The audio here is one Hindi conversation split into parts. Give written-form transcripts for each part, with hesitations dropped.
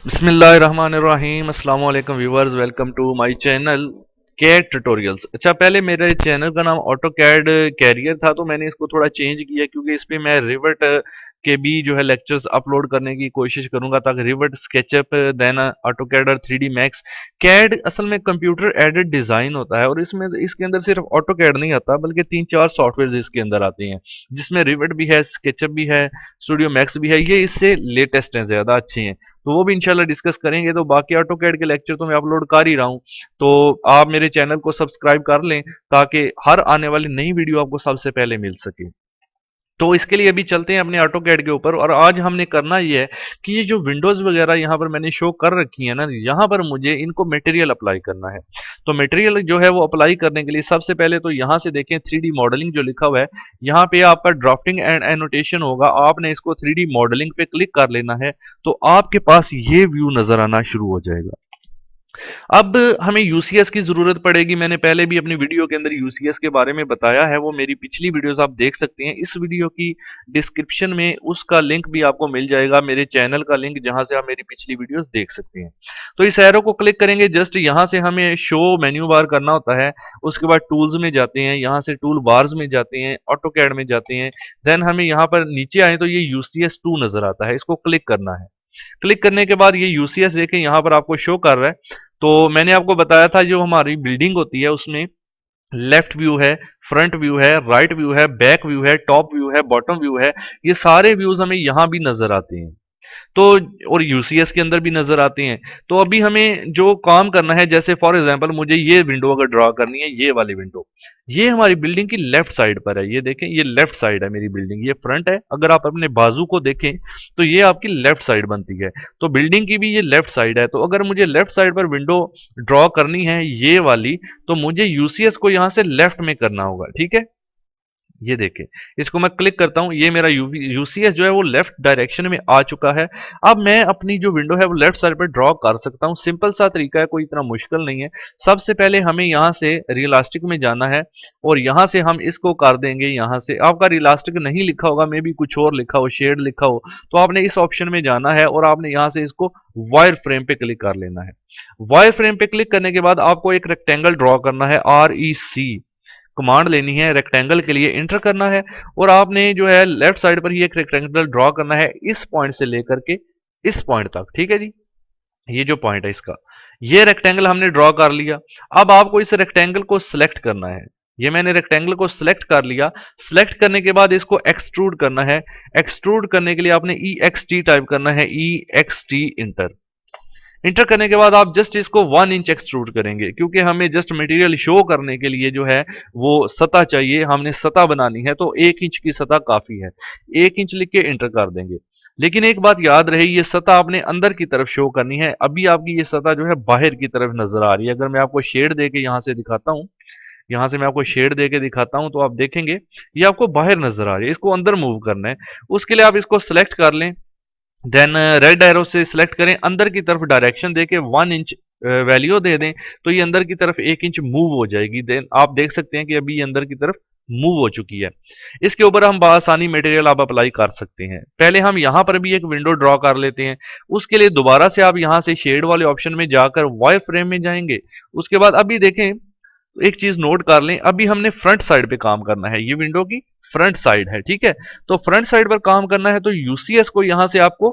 बिस्मिल्लाहिर्रहमानिर्रहीम अस्सलाम वालेकुम viewers, welcome to my channel CAD tutorials. अच्छा, पहले मेरे चैनल का नाम ऑटो कैड कैरियर था, तो मैंने इसको थोड़ा चेंज किया क्योंकि इस पे मैं रिवर्ट के भी जो है लेक्चर्स अपलोड करने की कोशिश करूंगा, ताकि Revit, SketchUp, then AutoCAD और 3D मैक्स। कैड असल में कंप्यूटर एडेड डिजाइन होता है, और इसमें इसके अंदर सिर्फ ऑटो कैड नहीं आता बल्कि 3-4 सॉफ्टवेयर इसके अंदर आते हैं, जिसमें रिवर्ट भी है, स्केचअप भी है, स्टूडियो मैक्स भी है। ये इससे लेटेस्ट हैं, ज्यादा अच्छे हैं, तो वो भी इंशाल्लाह डिस्कस करेंगे। तो बाकी ऑटो कैड के लेक्चर तो मैं अपलोड कर ही रहा हूँ, तो आप मेरे चैनल को सब्सक्राइब कर लें ताकि हर आने वाली नई वीडियो आपको सबसे पहले मिल सके। तो इसके लिए अभी चलते हैं अपने ऑटो कैड के ऊपर, और आज हमने करना ये है कि ये जो विंडोज वगैरह यहाँ पर मैंने शो कर रखी है ना, यहाँ पर मुझे इनको मटेरियल अप्लाई करना है। तो मटेरियल जो है वो अप्लाई करने के लिए सबसे पहले तो यहाँ से देखें 3D मॉडलिंग जो लिखा हुआ है, यहाँ पे आपका ड्राफ्टिंग एंड एनोटेशन होगा। आपने इसको 3D मॉडलिंग पे क्लिक कर लेना है, तो आपके पास ये व्यू नजर आना शुरू हो जाएगा। अब हमें यूसीएस की जरूरत पड़ेगी। मैंने पहले भी अपनी वीडियो के अंदर यूसीएस के बारे में बताया है, वो मेरी पिछली वीडियोस आप देख सकते हैं। इस वीडियो की डिस्क्रिप्शन में उसका लिंक भी आपको मिल जाएगा, मेरे चैनल का लिंक, जहां से आप मेरी पिछली वीडियोस देख सकते हैं। तो इस एरो को क्लिक करेंगे, जस्ट यहां से हमें शो मेन्यू बार करना होता है। उसके बाद टूल्स में जाते हैं, यहां से टूल बार्स में जाते हैं, ऑटो कैड में जाते हैं। देन हमें यहाँ पर नीचे आए तो ये यूसीएस 2 नजर आता है, इसको क्लिक करना है। क्लिक करने के बाद ये यूसीएस देखें यहाँ पर आपको शो कर रहा है। तो मैंने आपको बताया था, जो हमारी बिल्डिंग होती है उसमें लेफ्ट व्यू है, फ्रंट व्यू है, राइट व्यू है, बैक व्यू है, टॉप व्यू है, बॉटम व्यू है। ये सारे व्यूज हमें यहां भी नजर आते हैं, तो और यूसीएस के अंदर भी नजर आते हैं। तो अभी हमें जो काम करना है, जैसे फॉर एग्जांपल मुझे ये विंडो अगर ड्रॉ करनी है, ये वाली विंडो, ये हमारी बिल्डिंग की लेफ्ट साइड पर है। ये देखें, ये लेफ्ट साइड है मेरी बिल्डिंग, ये फ्रंट है। अगर आप अपने बाजू को देखें तो ये आपकी लेफ्ट साइड बनती है, तो बिल्डिंग की भी ये लेफ्ट साइड है। तो अगर मुझे लेफ्ट साइड पर विंडो ड्रॉ करनी है ये वाली, तो मुझे यूसीएस को यहां से लेफ्ट में करना होगा। ठीक है, ये देखें, इसको मैं क्लिक करता हूं, ये मेरा यूसीएस जो है वो लेफ्ट डायरेक्शन में आ चुका है। अब मैं अपनी जो विंडो है वो लेफ्ट साइड पर ड्रॉ कर सकता हूं। सिंपल सा तरीका है, कोई इतना मुश्किल नहीं है। सबसे पहले हमें यहां से रियलिस्टिक में जाना है, और यहां से हम इसको कर देंगे। यहां से आपका रियलिस्टिक नहीं लिखा होगा, मे भी कुछ और लिखा हो, शेड लिखा हो, तो आपने इस ऑप्शन में जाना है और आपने यहां से इसको वायर फ्रेम पे क्लिक कर लेना है। वायर फ्रेम पे क्लिक करने के बाद आपको एक रेक्टेंगल ड्रॉ करना है, REC कमांड लेनी है, रेक्टेंगल के लिए इंटर करना है, और आपने जो है लेफ्ट साइड पर ही एक रेक्टेंगल ड्रॉ करना है, इस पॉइंट से लेकर के इस पॉइंट तक। ठीक है जी, ये जो पॉइंट है इसका, ये रेक्टेंगल हमने ड्रॉ कर लिया। अब आपको इस रेक्टेंगल को सिलेक्ट करना है। ये मैंने रेक्टेंगल को सिलेक्ट कर लिया। सिलेक्ट करने के बाद इसको एक्सट्रूड करना है। एक्सट्रूड करने के लिए आपने EXT टाइप करना है, EXT इंटर। इंटर करने के बाद आप जस्ट इसको 1 इंच एक्सट्रूड करेंगे, क्योंकि हमें जस्ट मटेरियल शो करने के लिए जो है वो सतह चाहिए, हमने सतह बनानी है, तो 1 इंच की सतह काफी है। 1 इंच लिख के इंटर कर देंगे। लेकिन एक बात याद रहे, ये सतह आपने अंदर की तरफ शो करनी है। अभी आपकी ये सतह जो है बाहर की तरफ नजर आ रही है। अगर मैं आपको शेड दे के यहाँ से दिखाता हूँ, यहाँ से मैं आपको शेड दे के दिखाता हूँ, तो आप देखेंगे ये आपको बाहर नजर आ रही है। इसको अंदर मूव करना है, उसके लिए आप इसको सिलेक्ट कर लें। देन रेड एरो से सिलेक्ट करें, अंदर की तरफ डायरेक्शन देके 1 इंच वैल्यू दे दें, तो ये अंदर की तरफ 1 इंच मूव हो जाएगी। देन आप देख सकते हैं कि अभी ये अंदर की तरफ मूव हो चुकी है। इसके ऊपर हम बआसानी मटेरियल आप अप्लाई कर सकते हैं। पहले हम यहाँ पर भी एक विंडो ड्रॉ कर लेते हैं। उसके लिए दोबारा से आप यहाँ से शेड वाले ऑप्शन में जाकर वायर फ्रेम में जाएंगे। उसके बाद अभी देखें, एक चीज नोट कर लें, अभी हमने फ्रंट साइड पे काम करना है, ये विंडो की फ्रंट साइड है। ठीक है, तो फ्रंट साइड पर काम करना है, तो यूसीएस को यहां से आपको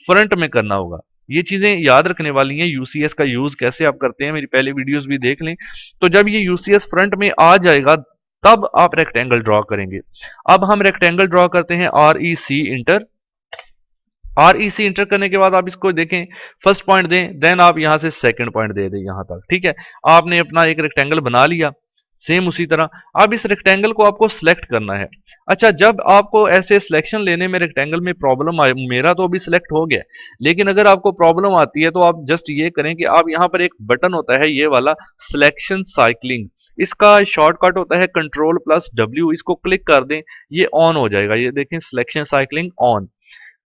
फ्रंट में करना होगा। ये चीजें याद रखने वाली हैं, यूसीएस का यूज कैसे आप करते हैं, मेरी पहले वीडियोस भी देख लें। तो जब ये यूसीएस फ्रंट में आ जाएगा, तब आप रेक्टेंगल ड्रॉ करेंगे। अब हम रेक्टेंगल ड्रॉ करते हैं, REC इंटर। REC इंटर करने के बाद आप इसको देखें, फर्स्ट पॉइंट दें, देन आप यहां से सेकंड पॉइंट दे दें यहां तक। ठीक है, आपने अपना एक रेक्टेंगल बना लिया। सेम उसी तरह अब इस रेक्टेंगल को आपको सिलेक्ट करना है। अच्छा, जब आपको ऐसे सिलेक्शन लेने में रेक्टेंगल में प्रॉब्लम आए, मेरा तो अभी सिलेक्ट हो गया, लेकिन अगर आपको प्रॉब्लम आती है तो आप जस्ट ये करें कि आप यहां पर एक बटन होता है ये वाला, सिलेक्शन साइक्लिंग, इसका शॉर्टकट होता है Ctrl+W, इसको क्लिक कर दें, ये ऑन हो जाएगा। ये देखें, सिलेक्शन साइक्लिंग ऑन।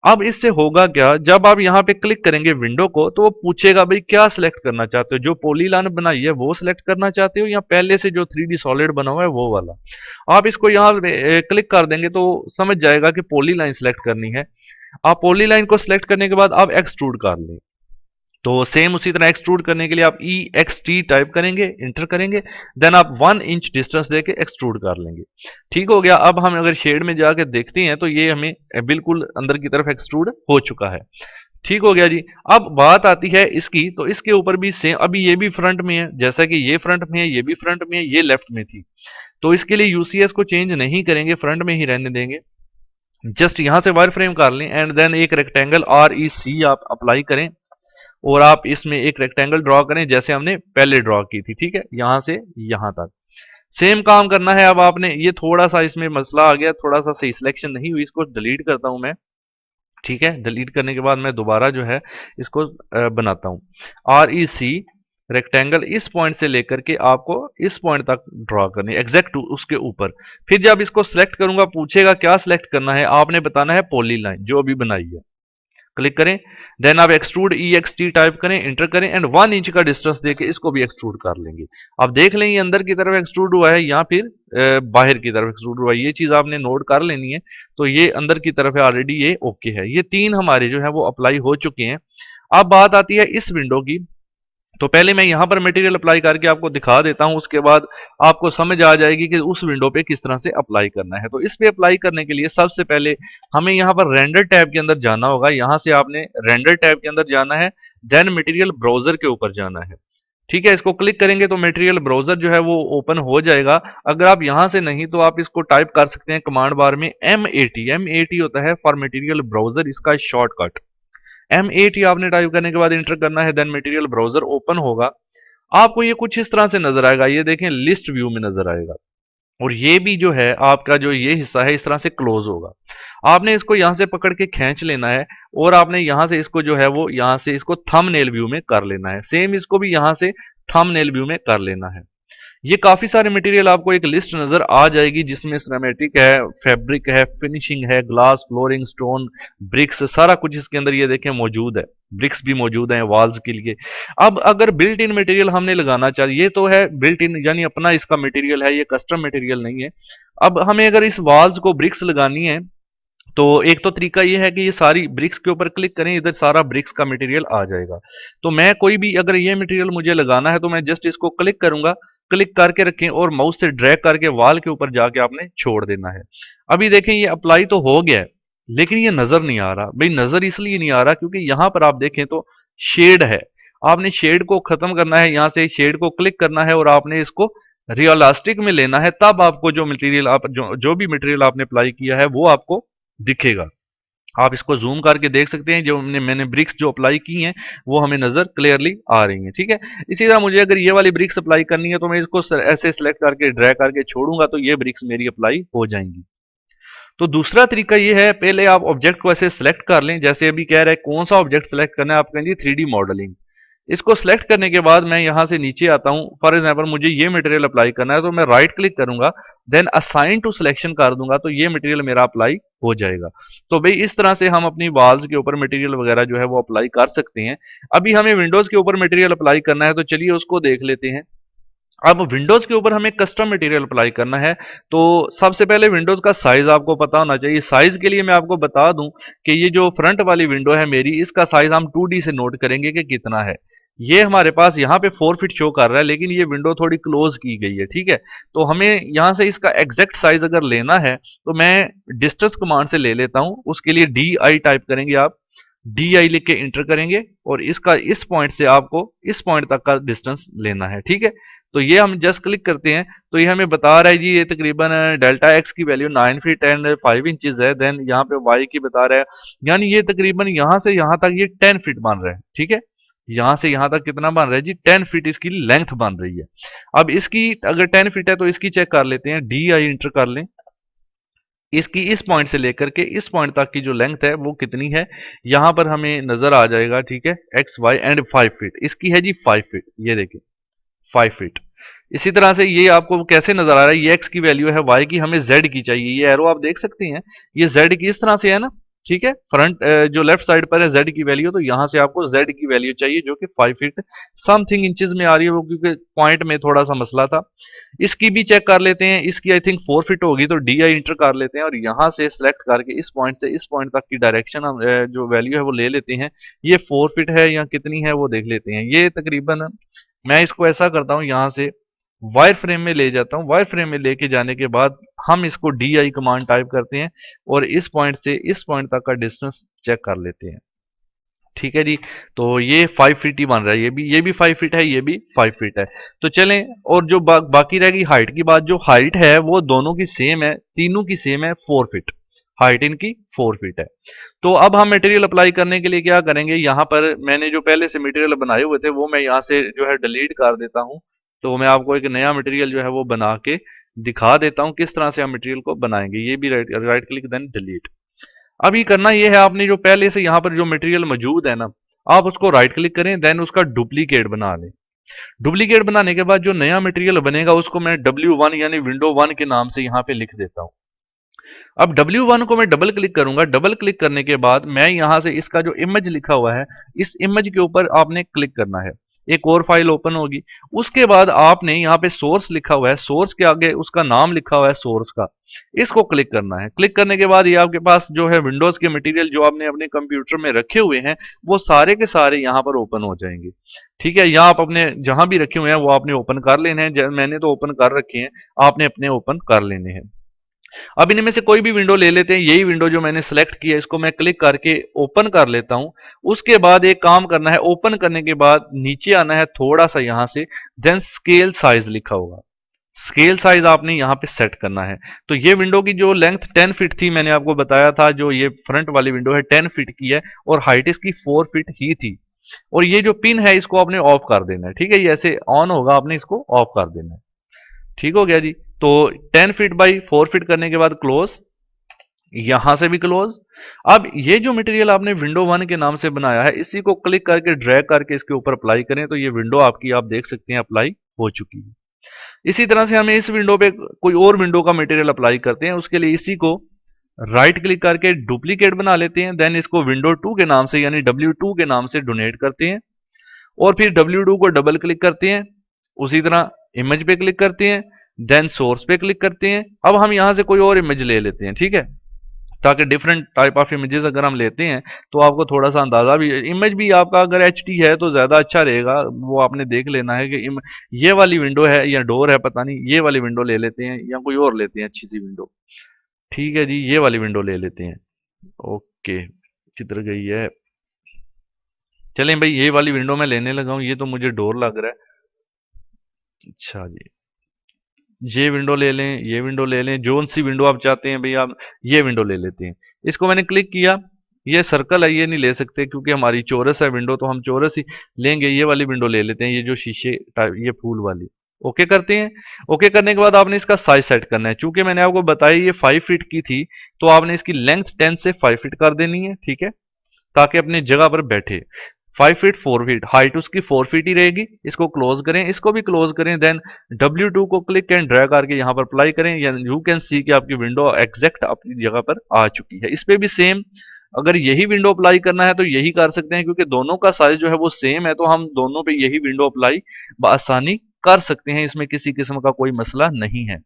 अब इससे होगा क्या, जब आप यहाँ पे क्लिक करेंगे विंडो को, तो वो पूछेगा भाई क्या सिलेक्ट करना चाहते हो, जो पॉलीलाइन बनाई है वो सिलेक्ट करना चाहते हो, या पहले से जो 3D सॉलिड बना हुआ है वो वाला। आप इसको यहाँ क्लिक कर देंगे तो समझ जाएगा कि पॉलीलाइन सिलेक्ट करनी है। आप पॉलीलाइन को सिलेक्ट करने के बाद आप एक्सट्रूड कर लें। तो सेम उसी तरह एक्सट्रूड करने के लिए आप ई एक्स टी टाइप करेंगे, इंटर करेंगे, देन आप 1 इंच डिस्टेंस देके एक्सट्रूड कर लेंगे। ठीक हो गया। अब हम अगर शेड में जाके देखते हैं तो ये हमें बिल्कुल अंदर की तरफ एक्सट्रूड हो चुका है। ठीक हो गया जी। अब बात आती है इसकी, तो इसके ऊपर भी सेम, अभी ये भी फ्रंट में है, जैसा कि ये फ्रंट में है, ये भी फ्रंट में है, ये लेफ्ट में थी, तो इसके लिए यूसीएस को चेंज नहीं करेंगे, फ्रंट में ही रहने देंगे। जस्ट यहां से वायर फ्रेम कर लें एंड देन एक रेक्टेंगल आर ई सी आप अप्लाई करें और आप इसमें एक रेक्टेंगल ड्रॉ करें जैसे हमने पहले ड्रॉ की थी। ठीक है, यहां से यहां तक सेम काम करना है। अब आपने ये थोड़ा सा इसमें मसला आ गया, थोड़ा सा सही सिलेक्शन नहीं हुई, इसको डिलीट करता हूं मैं। ठीक है, डिलीट करने के बाद मैं दोबारा जो है इसको बनाता हूं। आर ई सी रेक्टेंगल इस पॉइंट से लेकर के आपको इस पॉइंट तक ड्रॉ करनी है, एग्जैक्ट उसके ऊपर। फिर जब इसको सिलेक्ट करूंगा, पूछेगा क्या सिलेक्ट करना है, आपने बताना है पॉली लाइन जो अभी बनाई है। क्लिक करें, देन आप एक्सट्रूड ई एक्स टी टाइप करें, इंटर करें एंड 1 इंच का डिस्टेंस देके इसको भी एक्सट्रूड कर लेंगे। अब देख लें ये अंदर की तरफ एक्सट्रूड हुआ है या फिर बाहर की तरफ एक्सट्रूड हुआ है, ये चीज आपने नोट कर लेनी है। तो ये अंदर की तरफ है ऑलरेडी, ये ओके है। ये तीन हमारे जो है वो अप्लाई हो चुके हैं। अब बात आती है इस विंडो की। तो पहले मैं यहां पर मटेरियल अप्लाई करके आपको दिखा देता हूं, उसके बाद आपको समझ आ जाएगी कि उस विंडो पे किस तरह से अप्लाई करना है। तो इस पे अप्लाई करने के लिए सबसे पहले हमें यहां पर रेंडर टैब के अंदर जाना होगा। यहां से आपने रेंडर टैब के अंदर जाना है, देन मटेरियल ब्राउजर के ऊपर जाना है। ठीक है, इसको क्लिक करेंगे तो मटेरियल ब्राउजर जो है वो ओपन हो जाएगा। अगर आप यहां से नहीं तो आप इसको टाइप कर सकते हैं कमांड बार में M80। M80 होता है फॉर मटेरियल ब्राउजर, इसका शॉर्टकट। M80 आपने टाइप करने के बाद इंटर करना है, देन मटेरियल ब्राउजर ओपन होगा। आपको ये कुछ इस तरह से नजर आएगा, ये देखें लिस्ट व्यू में नजर आएगा। और ये भी जो है आपका जो ये हिस्सा है इस तरह से क्लोज होगा। आपने इसको यहां से पकड़ के खींच लेना है और आपने यहां से इसको जो है वो यहां से इसको थंबनेल व्यू में कर लेना है। सेम इसको भी यहां से थंबनेल व्यू में कर लेना है। ये काफी सारे मटेरियल आपको एक लिस्ट नजर आ जाएगी जिसमें सिनेमैटिक है, फैब्रिक है, फिनिशिंग है, ग्लास, फ्लोरिंग, स्टोन, ब्रिक्स, सारा कुछ इसके अंदर ये देखें मौजूद है। ब्रिक्स भी मौजूद हैं वॉल्स के लिए। अब अगर बिल्ट इन मटेरियल हमने लगाना चाहिए, ये तो है बिल्ट इन यानी अपना इसका मटेरियल है, ये कस्टम मटेरियल नहीं है। अब हमें अगर इस वॉल्स को ब्रिक्स लगानी है तो एक तो तरीका ये है कि ये सारी ब्रिक्स के ऊपर क्लिक करें, इधर सारा ब्रिक्स का मटेरियल आ जाएगा। तो मैं कोई भी अगर ये मटेरियल मुझे लगाना है तो मैं जस्ट इसको क्लिक करूंगा, क्लिक करके रखें और माउस से ड्रैग करके वॉल के ऊपर जाके आपने छोड़ देना है। अभी देखें ये अप्लाई तो हो गया है लेकिन ये नजर नहीं आ रहा। भाई नजर इसलिए नहीं आ रहा क्योंकि यहां पर आप देखें तो शेड है। आपने शेड को खत्म करना है, यहां से शेड को क्लिक करना है और आपने इसको रियलिस्टिक में लेना है, तब आपको जो मटेरियल आप जो भी मटेरियल आपने अप्लाई किया है वो आपको दिखेगा। आप इसको जूम करके देख सकते हैं, जो मैंने ब्रिक्स जो अप्लाई की हैं वो हमें नजर क्लियरली आ रही हैं। ठीक है, इसी तरह मुझे अगर ये वाली ब्रिक्स अप्लाई करनी है तो मैं इसको ऐसे सिलेक्ट करके ड्रैग करके छोड़ूंगा तो ये ब्रिक्स मेरी अप्लाई हो जाएंगी। तो दूसरा तरीका ये है, पहले आप ऑब्जेक्ट को ऐसे सिलेक्ट कर लें, जैसे अभी कह रहे हैं कौन सा ऑब्जेक्ट सिलेक्ट करना है, आप कहेंगे 3D मॉडलिंग। इसको सिलेक्ट करने के बाद मैं यहां से नीचे आता हूं, फॉर एग्जांपल मुझे ये मटेरियल अप्लाई करना है तो मैं राइट क्लिक करूंगा, देन असाइन टू सिलेक्शन कर दूंगा तो ये मटेरियल मेरा अप्लाई हो जाएगा। तो भाई इस तरह से हम अपनी वॉल्स के ऊपर मटेरियल वगैरह जो है वो अप्लाई कर सकते हैं। अभी हमें विंडोज के ऊपर मटेरियल अप्लाई करना है तो चलिए उसको देख लेते हैं। अब विंडोज के ऊपर हमें कस्टम मटेरियल अप्लाई करना है तो सबसे पहले विंडोज का साइज आपको पता होना चाहिए। साइज के लिए मैं आपको बता दूं कि ये जो फ्रंट वाली विंडो है मेरी, इसका साइज हम 2D से नोट करेंगे कि कितना है। ये हमारे पास यहाँ पे 4 फीट शो कर रहा है लेकिन ये विंडो थोड़ी क्लोज की गई है। ठीक है, तो हमें यहाँ से इसका एग्जैक्ट साइज अगर लेना है तो मैं डिस्टेंस कमांड से ले लेता हूँ। उसके लिए DI टाइप करेंगे आप, DI लिख के इंटर करेंगे और इसका इस पॉइंट से आपको इस पॉइंट तक का डिस्टेंस लेना है। ठीक है, तो ये हम जस्ट क्लिक करते हैं तो ये हमें बता रहा है जी ये तकरीबन डेल्टा एक्स की वैल्यू 9 फीट एंड 5 इंचेस है। देन यहाँ पे वाई की बता रहा है, यानी ये तकरीबन यहाँ से यहाँ तक ये 10 फीट बन रहा है। ठीक है, यहाँ से यहाँ तक कितना बन रहा है जी, 10 फीट इसकी लेंथ बन रही है। अब इसकी अगर 10 फीट है तो इसकी चेक कर लेते हैं, DI इंटर कर लें। इसकी इस पॉइंट से लेकर के इस पॉइंट तक की जो लेंथ है वो कितनी है, यहां पर हमें नजर आ जाएगा। ठीक है, एक्स वाई एंड 5 फीट इसकी है जी, 5 फीट, ये देखिए 5 फीट। इसी तरह से ये आपको कैसे नजर आ रहा है, ये एक्स की वैल्यू है, वाई की हमें जेड की चाहिए। ये एरो आप देख सकते हैं, ये जेड की इस तरह से है ना, ठीक है, फ्रंट जो लेफ्ट साइड पर है z की वैल्यू, तो यहां से आपको z की वैल्यू चाहिए जो कि 5 फीट समथिंग इंचेस में आ रही है, वो क्योंकि पॉइंट में थोड़ा सा मसला था। इसकी भी चेक कर लेते हैं, इसकी आई थिंक 4 फीट होगी, तो डी आई इंटर कर लेते हैं और यहाँ से सिलेक्ट करके इस पॉइंट से इस पॉइंट तक की डायरेक्शन हम जो वैल्यू है वो ले लेते हैं। ये 4 फीट है या कितनी है वो देख लेते हैं। ये तकरीबन, मैं इसको ऐसा करता हूँ, यहाँ से वायर फ्रेम में ले जाता हूँ। वायर फ्रेम में लेके जाने के बाद हम इसको डी आई कमांड टाइप करते हैं और इस पॉइंट से इस पॉइंट तक का डिस्टेंस चेक कर लेते हैं। ठीक है जी, तो ये 5 फीट ही बन रहा है, ये भी 5 फीट है, ये भी 5 फीट है। तो चलें, और जो बाकी रहेगी हाइट की बात, जो हाइट है वो दोनों की सेम है, तीनों की सेम है, 4 फीट हाइट इनकी 4 फीट है। तो अब हम मटेरियल अप्लाई करने के लिए क्या करेंगे, यहाँ पर मैंने जो पहले से मटेरियल बनाए हुए थे वो मैं यहाँ से जो है डिलीट कर देता हूँ। तो मैं आपको एक नया मटेरियल जो है वो बना के दिखा देता हूँ किस तरह से हम मटेरियल को बनाएंगे। ये भी राइट क्लिक देन डिलीट। अब ये करना ये है, आपने जो पहले से यहाँ पर जो मटेरियल मौजूद है ना, आप उसको राइट क्लिक करें, देन उसका डुप्लीकेट बना लें। डुप्लीकेट बनाने के बाद जो नया मटेरियल बनेगा उसको मैं W1 यानी विंडो 1 के नाम से यहाँ पे लिख देता हूँ। अब W1 को मैं डबल क्लिक करूंगा। डबल क्लिक करने के बाद मैं यहां से इसका जो इमेज लिखा हुआ है, इस इमेज के ऊपर आपने क्लिक करना है। एक और फाइल ओपन होगी। उसके बाद आपने यहाँ पे सोर्स लिखा हुआ है, सोर्स के आगे उसका नाम लिखा हुआ है सोर्स का, इसको क्लिक करना है। क्लिक करने के बाद ये आपके पास जो है विंडोज के मटेरियल जो आपने अपने कंप्यूटर में रखे हुए हैं वो सारे के सारे यहाँ पर ओपन हो जाएंगे। ठीक है, यहाँ आप अपने जहां भी रखे हुए हैं वो आपने ओपन कर लेने हैं। मैंने तो ओपन कर रखे हैं, आपने अपने ओपन कर लेने हैं। अब इनमें से कोई भी विंडो ले लेते हैं। यही विंडो जो मैंने सेलेक्ट किया इसको मैं क्लिक करके ओपन कर लेता हूं। उसके बाद एक काम करना है, ओपन करने के बाद नीचे आना है थोड़ा सा यहां से, देन स्केल साइज लिखा होगा, स्केल साइज आपने यहां पे सेट करना है। तो ये विंडो की जो लेंथ 10 फीट थी, मैंने आपको बताया था, जो ये फ्रंट वाली विंडो है 10 फीट की है और हाइट इसकी 4 फीट ही थी। और ये जो पिन है इसको आपने ऑफ कर देना है। ठीक है, ये ऐसे ऑन होगा, आपने इसको ऑफ कर देना है। ठीक हो गया जी। तो 10 फीट बाई 4 फीट करने के बाद क्लोज, यहां से भी क्लोज। अब ये जो मटेरियल आपने विंडो 1 के नाम से बनाया है इसी को क्लिक करके ड्रैग करके इसके ऊपर अप्लाई करें तो ये विंडो आपकी आप देख सकते हैं अप्लाई हो चुकी है। इसी तरह से हमें इस विंडो पे कोई और विंडो का मटेरियल अप्लाई करते हैं। उसके लिए इसी को राइट क्लिक करके डुप्लीकेट बना लेते हैं, देन इसको विंडो 2 के नाम से यानी W2 के नाम से डोनेट करते हैं और फिर W2 को डबल क्लिक करते हैं। उसी तरह इमेज पे क्लिक करते हैं, देन सोर्स पे क्लिक करते हैं। अब हम यहां से कोई और इमेज ले लेते हैं, ठीक है, ताकि डिफरेंट टाइप ऑफ इमेजेस अगर हम लेते हैं तो आपको थोड़ा सा अंदाजा भी, इमेज भी आपका अगर HD है तो ज़्यादा अच्छा रहेगा। वो आपने देख लेना है कि ये वाली विंडो है या डोर है, पता नहीं, ये वाली विंडो ले लेते हैं या कोई और लेते हैं अच्छी सी विंडो। ठीक है जी, ये वाली विंडो ले लेते हैं। ओके, किधर गई है, चलें भाई, ये वाली विंडो मैं लेने लगा हूँ, ये तो मुझे डोर लग रहा है। अच्छा जी, ये विंडो ले लें, ये विंडो ले लें, जोन सी विंडो आप चाहते हैं भाई आप, ये विंडो ले लेते हैं। इसको मैंने क्लिक किया, ये सर्कल है, ये नहीं ले सकते क्योंकि हमारी चौरस है विंडो, तो हम चौरस ही लेंगे। ये वाली विंडो ले लेते हैं, ये जो शीशे टाइप, ये फूल वाली। ओके करते हैं। ओके करने के बाद आपने इसका साइज सेट करना है। चूंकि मैंने आपको बताया ये 5 फीट की थी तो आपने इसकी लेंथ 10 से 5 फीट कर देनी है, ठीक है, ताकि अपनी जगह पर बैठे। 5 फीट 4 फीट हाइट उसकी 4 फीट ही रहेगी। इसको क्लोज करें, इसको भी क्लोज करें, देन W2 को क्लिक एंड ड्रैग करके यहाँ पर अप्लाई करें। यू कैन सी कि आपकी विंडो एग्जैक्ट अपनी जगह पर आ चुकी है। इस पे भी सेम, अगर यही विंडो अप्लाई करना है तो यही कर सकते हैं क्योंकि दोनों का साइज जो है वो सेम है, तो हम दोनों पे यही विंडो अप्लाई आसानी कर सकते हैं, इसमें किसी किस्म का कोई मसला नहीं है।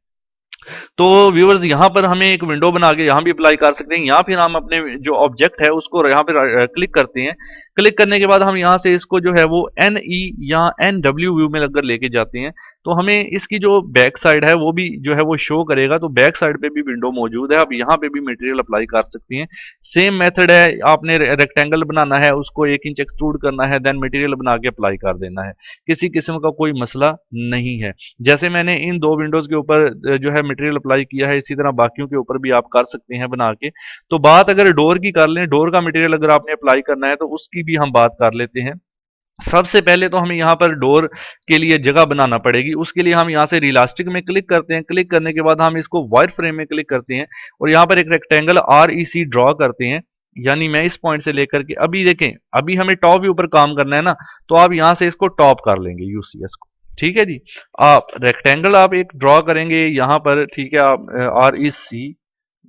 तो व्यूअर्स, यहाँ पर हमें एक विंडो बना के यहाँ भी अप्लाई कर सकते हैं, या फिर हम अपने जो ऑब्जेक्ट है उसको यहाँ पे क्लिक करते हैं। क्लिक करने के बाद हम यहाँ से इसको जो है वो NE या NW व्यू में अगर लेके जाते हैं तो हमें इसकी जो बैक साइड है वो भी जो है वो शो करेगा। तो बैक साइड पे भी विंडो मौजूद है, आप यहाँ पे भी मटेरियल अप्लाई कर सकते हैं। सेम मेथड है, आपने रेक्टेंगल बनाना है, उसको 1 इंच एक्सट्रूड करना है, देन मटेरियल बना के अप्लाई कर देना है। किसी किस्म का कोई मसला नहीं है। जैसे मैंने इन 2 विंडोज के ऊपर जो है मटेरियल अप्लाई किया है, इसी तरह बाकियों के ऊपर भी आप कर सकते हैं बना के। तो बात अगर डोर की कर लें, डोर का मटेरियल अगर आपने अप्लाई करना है तो उसकी भी हम बात कर लेते हैं। सबसे पहले तो हमें यहाँ पर डोर के लिए जगह बनाना पड़ेगी। उसके लिए हम यहाँ से रिलास्टिक में क्लिक करते हैं। क्लिक करने के बाद हम इसको वायर फ्रेम में क्लिक करते हैं और यहाँ पर एक रेक्टेंगल REC ड्रॉ करते हैं। यानी मैं इस पॉइंट से लेकर के, अभी देखें, अभी हमें टॉप व्यू पर काम करना है ना, तो आप यहाँ से इसको टॉप कर लेंगे UCS को। ठीक है जी, आप रेक्टेंगल आप एक ड्रॉ करेंगे यहाँ पर, ठीक है, आप REC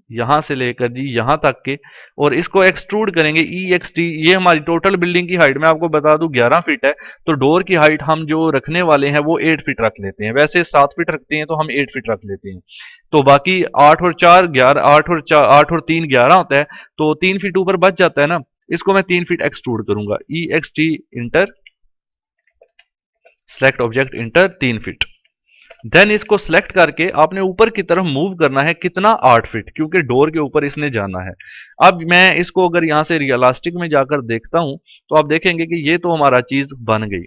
यहां से लेकर जी यहां तक के, और इसको एक्सट्रूड करेंगे EXT। ये हमारी टोटल बिल्डिंग की हाइट मैं आपको बता दूं 11 फीट है, तो डोर की हाइट हम जो रखने वाले हैं वो 8 फीट रख लेते हैं। वैसे 7 फीट रखते हैं तो हम 8 फीट रख लेते हैं। तो बाकी 8 और 4 11, 8 और 3 11 होता है, तो 3 फीट ऊपर बच जाता है ना। इसको मैं 3 फीट एक्सट्रूड करूंगा, EXT enter select object enter 3 feet. Then इसको सिलेक्ट करके आपने ऊपर की तरफ मूव करना है, कितना 8 फीट, क्योंकि डोर के ऊपर इसने जाना है। अब मैं इसको अगर यहां से रियलिस्टिक में जाकर देखता हूं तो आप देखेंगे कि ये तो हमारा चीज बन गई।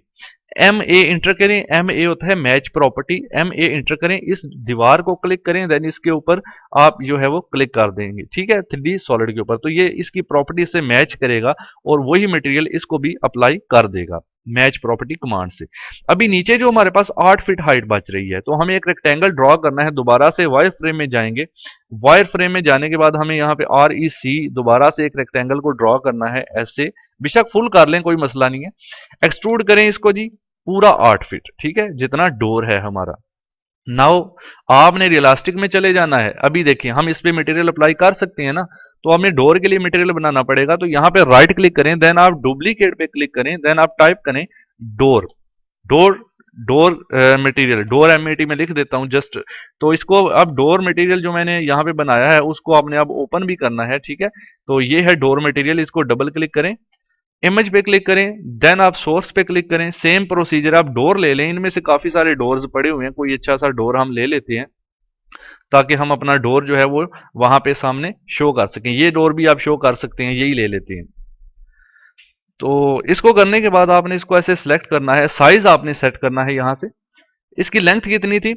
MA इंटर करें, MA होता है मैच प्रॉपर्टी, MA इंटर करें, इस दीवार को क्लिक करें, देन इसके ऊपर आप जो है वो क्लिक कर देंगे, ठीक है, 3D सॉलिड के ऊपर, तो ये इसकी प्रॉपर्टी से मैच करेगा और वही मटेरियल इसको भी अप्लाई कर देगा मैच प्रॉपर्टी कमांड से। अभी नीचे जो हमारे पास 8 फीट हाइट बच रही है, तो हमें एक रेक्टेंगल ड्रॉ करना है। दोबारा से वायर फ्रेम में जाएंगे, वायर फ्रेम में जाने के बाद हमें यहाँ पे REC दोबारा से एक रेक्टेंगल को ड्रॉ करना है ऐसे, बेशक फुल कर लें कोई मसला नहीं है। एक्सट्रूड करें इसको जी पूरा 8 फीट, ठीक है, जितना डोर है हमारा। नाउ आपने रियलिस्टिक में चले जाना है। अभी देखिए हम इस पे मटेरियल अप्लाई कर सकते हैं ना, तो हमें डोर के लिए मटेरियल बनाना पड़ेगा। तो यहां पे राइट क्लिक करें, देन आप डुप्लीकेट पे क्लिक करें, देन आप टाइप करें door, door, door material, door MAT में लिख देता हूं जस्ट। तो इसको अब डोर मटेरियल जो मैंने यहाँ पे बनाया है उसको आपने अब ओपन भी करना है, ठीक है। तो ये है डोर मटेरियल, इसको डबल क्लिक करें, इमेज पे क्लिक करें, देन आप सोर्स पे क्लिक करें, सेम प्रोसीजर आप डोर ले लें। इनमें से काफी सारे डोर्स पड़े हुए हैं, कोई अच्छा सा डोर हम ले लेते हैं ताकि हम अपना डोर जो है वो वहां पे सामने शो कर सकें। ये डोर भी आप शो कर सकते हैं, यही ले लेते हैं। तो इसको करने के बाद आपने इसको ऐसे सिलेक्ट करना है, साइज आपने सेट करना है यहाँ से। इसकी लेंथ कितनी थी,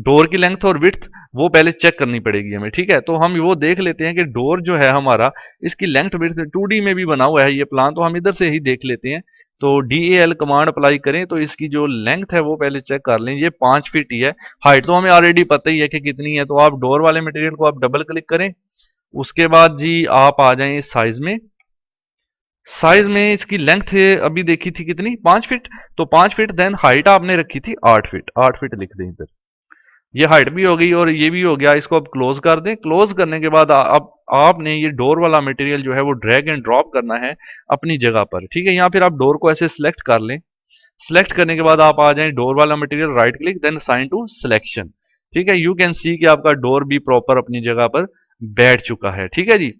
डोर की लेंथ और विड्थ वो पहले चेक करनी पड़ेगी हमें, ठीक है। तो हम वो देख लेते हैं कि डोर जो है हमारा, इसकी लेंथ विड्थ 2D में भी बना हुआ है ये प्लान, तो हम इधर से ही देख लेते हैं। तो DAL कमांड अप्लाई करें, तो इसकी जो लेंथ है वो पहले चेक कर लें, ये 5 फीट ही है। हाइट तो हमें ऑलरेडी पता ही है कि कितनी है, तो आप डोर वाले मटेरियल को आप डबल क्लिक करें। उसके बाद जी आप आ जाएं साइज में, साइज में इसकी लेंथ अभी देखी थी कितनी, 5 फीट, तो 5 फीट, देन हाइट आपने रखी थी 8 फीट, 8 फीट लिख दें इधर। ये हाइट भी हो गई और ये भी हो गया। इसको अब क्लोज कर दें। क्लोज करने के बाद अब आपने ये डोर वाला मटेरियल जो है वो ड्रैग एंड ड्रॉप करना है अपनी जगह पर, ठीक है। यहाँ फिर आप डोर को ऐसे सिलेक्ट कर लें। सिलेक्ट करने के बाद आप आ जाएं डोर वाला material, right click, then assign to selection, ठीक है। यू कैन सी कि आपका डोर भी प्रॉपर अपनी जगह पर बैठ चुका है, ठीक है जी।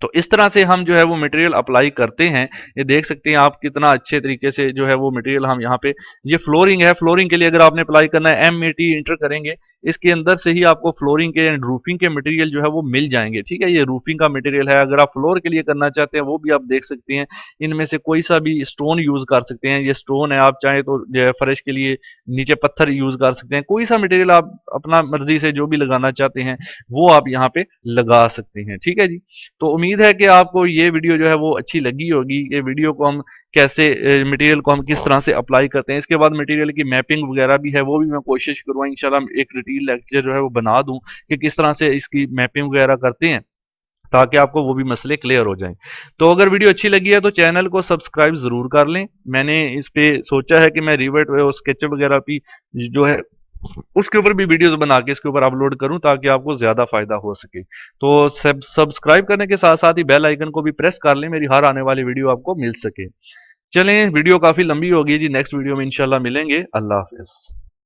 तो इस तरह से हम जो है वो मटेरियल अप्लाई करते हैं। ये देख सकते हैं आप कितना अच्छे तरीके से जो है वो मटेरियल हम यहाँ पे, ये फ्लोरिंग है, फ्लोरिंग के लिए अगर आपने अप्लाई करना है MAT इंटर करेंगे, इसके अंदर से ही आपको फ्लोरिंग के एंड रूफिंग के मटेरियल जो है वो मिल जाएंगे, ठीक है। ये रूफिंग का मटेरियल है। अगर आप फ्लोर के लिए करना चाहते हैं वो भी आप देख सकते हैं, इनमें से कोई सा भी स्टोन यूज कर सकते हैं। ये स्टोन है, आप चाहें तो जो है फर्श के लिए नीचे पत्थर यूज कर सकते हैं। कोई सा मटेरियल आप अपना मर्जी से जो भी लगाना चाहते हैं वो आप यहाँ पे लगा सकते हैं, ठीक है जी। तो उम्मीद है कि आपको ये वीडियो जो है वो अच्छी लगी होगी। ये वीडियो को हम कैसे मटेरियल को हम किस तरह से अप्लाई करते हैं, इसके बाद मटेरियल की मैपिंग वगैरह भी है वो भी मैं कोशिश करूँगा इंशाल्लाह एक डिटेल लेक्चर जो है वो बना दूं कि किस तरह से इसकी मैपिंग वगैरह करते हैं, ताकि आपको वो भी मसले क्लियर हो जाएं। तो अगर वीडियो अच्छी लगी है तो चैनल को सब्सक्राइब जरूर कर लें। मैंने इस पे सोचा है कि मैं रिवर्ट और स्केचअप वगैरह भी जो है उसके ऊपर भी वीडियोस बना के इसके ऊपर अपलोड करूं, ताकि आपको ज्यादा फायदा हो सके। तो सब्सक्राइब करने के साथ साथ ही बेल आइकन को भी प्रेस कर लें, मेरी हर आने वाली वीडियो आपको मिल सके। चलें, वीडियो काफी लंबी होगी जी, नेक्स्ट वीडियो में इंशाल्लाह मिलेंगे। अल्लाह हाफिज।